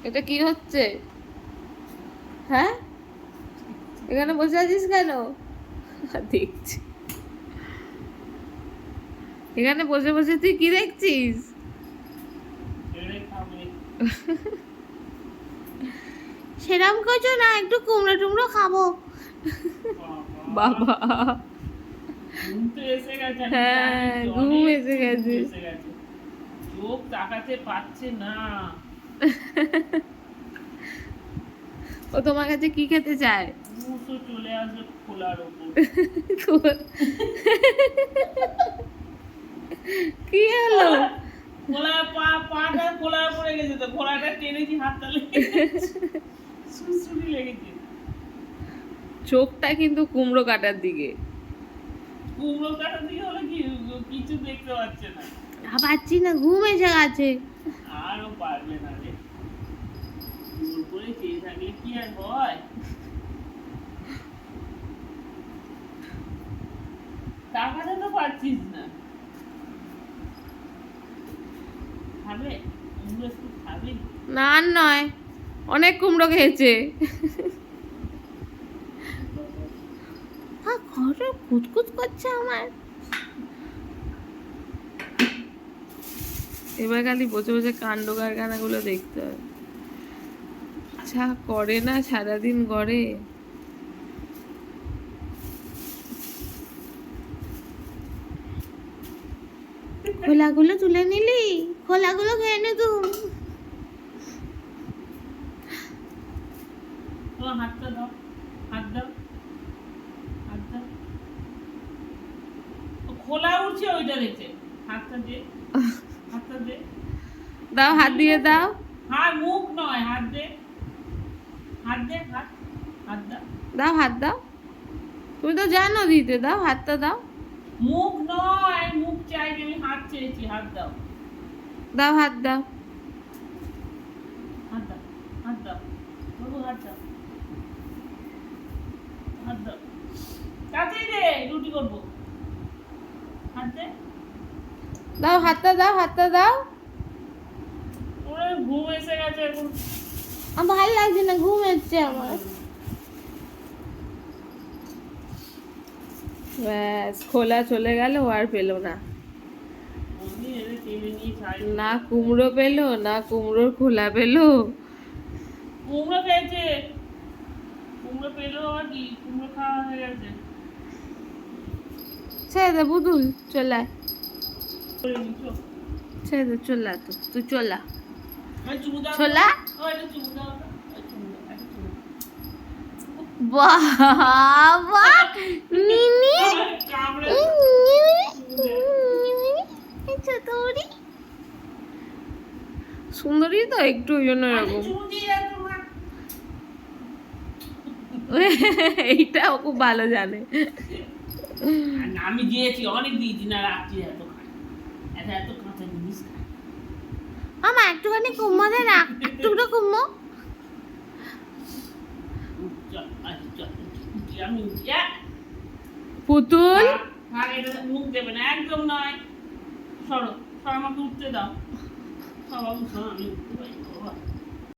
এটা কি হচ্ছে? হ্যাঁ, এখানে বসে আছিস কেন? দেখছি এখানে বসে বসে তুই কি দেখছিস? সেরাম কিছু না, একটু কুমড়ো টুমড়ো খাবো। বাবা, ঘুম তো এসে গেছে, আমি হ্যাঁ জানি, ঘুম অনেক এসে ঘুম গেছে। এসে গেছে। চোখ তাকাতে পারছে না। ও তোমার কাছে কি খেতে চায়? মুসো চলে আসবে খোলার ওপর। কি হলো? খোলা পাটা খোলার পড়ে গেছে, তো খোলাটা টেনেছি, হাতটা লেগে সুড়সুড়ি লেগেছে। চোখটা কিন্তু কুমড়ো কাটার দিকে। কুমড়ো কাটা দিয়ে হলে কি কিছু দেখতে পাচ্ছে না। পাচ্ছি না, ঘুম এসে গেছে। আরও পারবে না রে, জোর করে চেয়ে থাকলে কি আর হয়? তাকাতে তো পারছিস না। খাবে কুমড়ো, একটু খাবে? না আর নয়, অনেক কুমড়ো খেয়েছে। ঘরে কুতকুত করছে আমার। এবার খালি বসে বসে কাণ্ড কারখানাগুলো দেখতে হবে। আচ্ছা করে না সারাদিন ঘরে। খোলাগুলো তুলে নিলি? খোলাগুলো খেয়ে নে তুই। তোমার হাতটা দাও, হাত দাও, হাত দাও। ও খোলা উঠছে ওইটা দেখে, হাতটা দে, হাতটা দে। দাও, হাত দিয়ে দাও। হাত, মুখ নয়, হাত দে, হাত দে, হাত, হাত দাও। দাও, হাত দাও। তুমি তো জানো দিতে, দাও হাতটা দাও। মুখ নয়, মুখ চাইনি, আমি হাত চেয়েছি, হাত দাও। দাও, হাত দাও। হাত দাও, হাত দাও, বাবু হাত দাও, হাত দাও। তাড়াতাড়ি দে, রুটি করবো। হাত দে। দাও, হাতটা দাও, হাতটা দাও। ওরে ঘুম এসে গেছে এখন। আমার ভালো লাগছে না, ঘুম এসছে আমার। ব্যাস, খোলা চলে গেল, আর পেলো না। মন্দির এনে টেনে নিয়ে খাই। না কুমড়ো পেলো, না কুমড়োর খোলা পেলো। কুমড়ো খেয়েছে, কুমড়ো পেলো আর কি, কুমড়ো খাওয়া হয়ে গেছে। ছেড়ে দে বুদুল, চলে আয়। করে নিচ্ছো? ছেড়ে দে, চলে আয়, তুই চলে আয়। চুমু দাও, ছোলা? ও এটা চুমু দাও, এটা চুমু দাও, এটা চুমু দাও। বাবা, মিনি কামড়ে ছোটরি সুন্দরী তো একটু, ওই জন্য এরকম। চুমু দিয়ে দাও তোমার। এইটা ও খুব ভালো জানে। আমি দিয়েছি, অনেক দিয়েছি না, রাত্রি এত খাই, এত এত কাঁচা জিনিস খাই। মামা একটুখানি কুমড়ো দে না, একটুখানি কুমড়ো। চল, আচ্ছা, চল, উঠি, আমি উঠি, পুতুল, থাক, এটা মুখ দেবে না, একদম নয়। সরো, সরো, আমাকে উঠতে দাও। সব বাবু, সরো, আমি উঠতে পারি না।